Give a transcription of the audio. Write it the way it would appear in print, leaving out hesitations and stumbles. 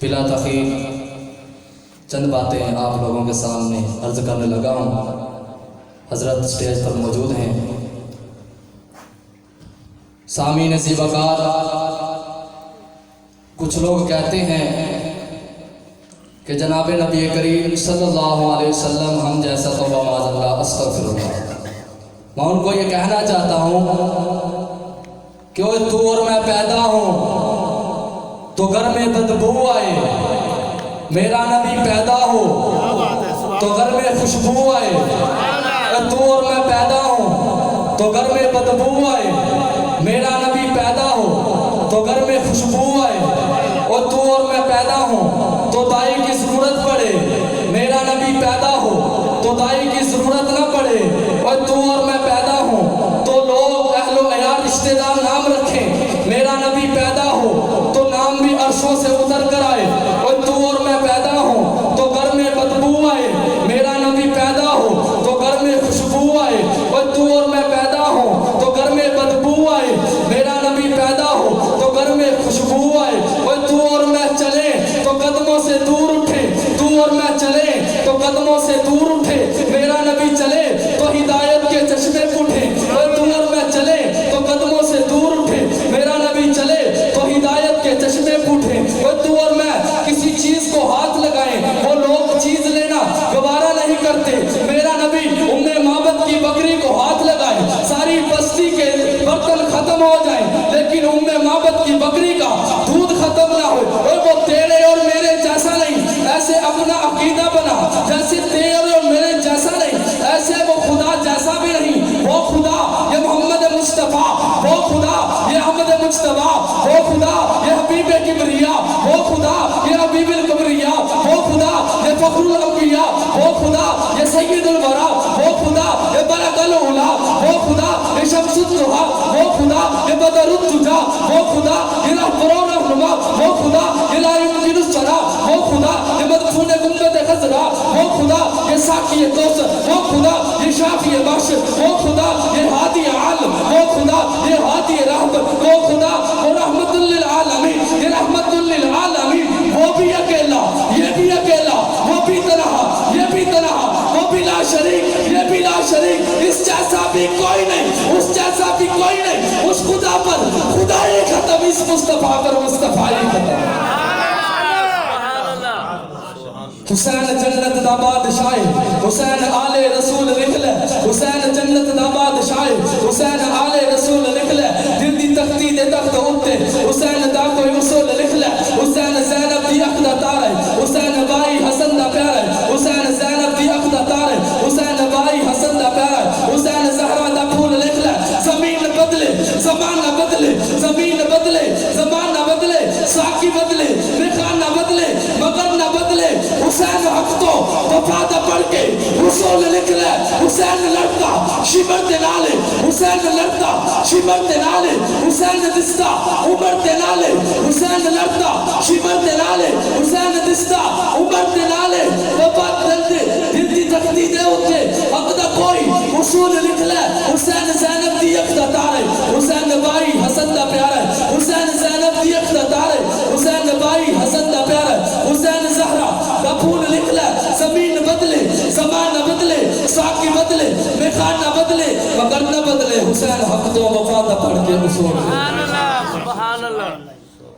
بلا تاخیر چند باتیں آپ لوگوں کے سامنے عرض کرنے لگا ہوں۔ حضرت اسٹیج پر موجود ہیں۔ سامعین زیباکار، کچھ لوگ کہتے ہیں کہ جناب نبی کریم صلی اللہ علیہ وسلم ہم جیسا تو معاذ اللہ استغفر اللہ۔ میں ان کو یہ کہنا چاہتا ہوں کہ تو اور میں پیدا ہوں تو گھر میں بدبو آئے، میرا نبی پیدا ہو تو گھر میں خوشبو آئے۔ تو اور میں پیدا ہوں تو گھر میں بدبو آئے، میرا نبی پیدا ہو تو گھر میں خوشبو آئے۔ اور تو اور میں پیدا ہوں تو دائی کی ضرورت پڑے، میرا نبی پیدا ہو تو دائی کی ضرورت نہ پڑے۔ اور تو اور میں پیدا ہوں تو لوگ اہل و عیال رشتہ دار نام رکھیں، میرا نبی پیدا ہو تو نام بھی عرشوں سے اتر کر آئے۔ اور تو اور میں پیدا ہوں تو گھر میں بدبو آئے، میرا نبی پیدا ہو تو گھر میں خوشبو آئے۔ اور تو اور میں پیدا ہوں تو گھر میں بدبو آئے، میرا نبی پیدا ہو تو گھر میں خوشبو آئے۔ اور تو اور میں چلے تو قدموں سے دور اٹھے، تو اور میں چلے تو قدموں سے دور اٹھے، میرا نبی چلے تو ہدایت کے چشمے پھوٹے۔ اور تو اور میں چلے تو قدموں سے دور اٹھے، میرا نبی چلے تو ہدایت کے چشمے پھوٹے۔ اور تو اور میں کسی چیز کو ہاتھ لگائیں، وہ لوگ چیز لینا گوارا نہیں کرتے، میرا نبی معبد کی بکری کو ہاتھ لگائے، ساری بستی کے برتن ختم ہو جائیں لیکن معبد کی بکری کا دودھ ختم نہ ہو۔ اور وہ تیرے اور میرے جیسا نہیں، ایسے اپنا عقیدہ بنا، جیسے تیرے اور میرے جیسا نہیں ایسے وہ خدا جیسا بھی نہیں۔ وہ خدا یہ محمد مصطفیٰ، وہ خدا یہ احمد مجتبیٰ، وہ خدا یہ حبیب کبریا، وہ خدا یہ حبیب الکبریا، وہ خدا یہ فخر الانبیاء، وہ خدا یہ سید الورا، وہ خدا یہ برق العلا، وہ خدا یہ شمس الضحیٰ، وہ خدا یہ بدر الدجا، وہ خدا یہ رہبر و رہنما، وہ خدا یہ لا یمکن الصلاح، وہ خدا یہ مدفون گنبد خضرا، وہ خدا یہ ساقی کوثر، وہ خدا یہ شافی بخش، وہ خدا یہ ہادی عالم، وہ خدا یہ ہادی رحمت، وہ خدا وہ رحمت للعالمین، یہ رحمت للعالمین۔ وہ بھی اکیلا، یہ بھی اکیلا، وہ بھی تنہا، یہ بھی تنہا، وہ بھی لا شریک، یہ بھی لا شریک، اس جیسا بھی کوئی نہیں، اس جیسا بھی کوئی نہیں۔ اس خدا پر خدا ہی ختم، اس مصطفیٰ پر مصطفیٰ ہی ختم۔ حسین جنت دا بادشاہ، حسین آل رسول لکھ لے، حسین جنت دا بادشاہ، حسین آل رسول لکھ لے، دل دی تختی دے تخت اٹھے، حسین دا کوئی اصول لکھ لے، حسین زینب دی اخ دا تارے، حسین بائی حسن دا پیارے، حسین زینب دی اخ دا تارے، حسین بائی حسن دا پیارے، حسین زہرا دا پھول لکھ لے۔ زمین بدلے، زمانہ بدلے، زمین بدلے، زمانہ بدلے، ساقی بدلے، میخانہ بدلے، مگر نہ بدلے۔ حسین حق تو وفا دا پڑھ کے رسول لکھ لے، حسین لڑتا شمر دے نالے، حسین لڑتا شمر دے نالے، حسین دستا عمر دے نالے، حسین لڑتا شمر دے نالے، حسین دستا عمر دے نالے۔ وفا دل دی تختی دے ہوتے حق دا کوئی اصول لکھ لے، حسین زینب دی اخ دا تارے، حسین بائی حسن دا پیارے، حسین زینب دی اخ دا تارے، حسین بائی حسن دا پیارے، حسین زہرا دا پھول لکھ لے۔ زمین بدلے، زمانہ بدلے، ساقی بدلے، میخانہ بدلے، مگر نہ بدلے۔ حسین حق تو وفا دا پڑھ کے اصول۔ سبحان اللہ، سبحان اللہ۔